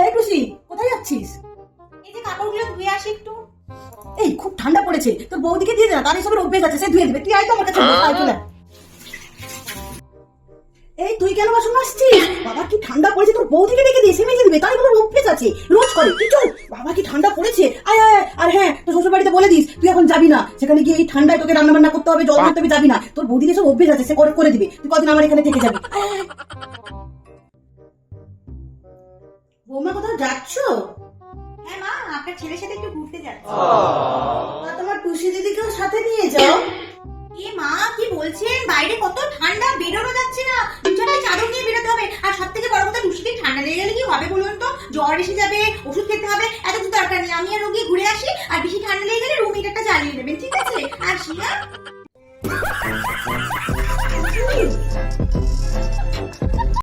এই টুসি, কোথায় যাচ্ছিস? এই যে কাপড়গুলো ধুয়ে আসি একটু। এই খুব ঠান্ডা পড়েছে, তোর বৌদিকে দিয়ে দে না, তার এসবের অভ্যেস আছে, সে ধুয়ে দেবে। তুই আয় তো আমার কাছে, আয় চলে আয়। এই তুই কেন বাসন মাজছিস? বাবা কি ঠান্ডা পড়েছে, তোর বৌদিকে ডেকে দিয়ে সে মেজে দিবে, তার কোনো অভ্যেস আছে, রোজ করে। তুই চল, বাবা কি ঠান্ডা পড়েছে, আয় আয় আয়। আর হ্যাঁ, তোর শ্বশুর বাড়িতে বলে দিস তুই এখন যাবি না, সেখানে গিয়ে এই ঠান্ডায় তোকে রান্না বান্না করতে হবে, জল করতে হবে, যাবি না। তোর বৌদির এসব অভ্যেস আছে, সে করে করে দিবে। তুই কদিন আমার এখানে থেকে যাবি। আয়, আয়, আয়। বৌমা কোথাও যাচ্ছ? হ্যাঁ মা, আপনার ছেলের সাথে একটু ঘুরতে যাচ্ছি। তা তোমার টুসি দিদিকেও সাথে নিয়ে যাও। এ মা, কি বলছেন? বাইরে কত ঠান্ডা, বেরোনো যাচ্ছে না। দু চারটে চাদর নিয়ে বেরোতে হবে। আর সব থেকে বড় কথা, টুসিকে ঠান্ডা লেগে গেলে কি হবে বলুন তো? জ্বর এসে যাবে, ওষুধ খেতে হবে, এত কিছু দরকার নেই। আমি আর রোগী ঘুরে আসি, আর বেশি ঠান্ডা লেগে গেলে রুম হিটারটা জ্বালিয়ে নেবেন, ঠিক আছে? আসি। হ্যাঁ।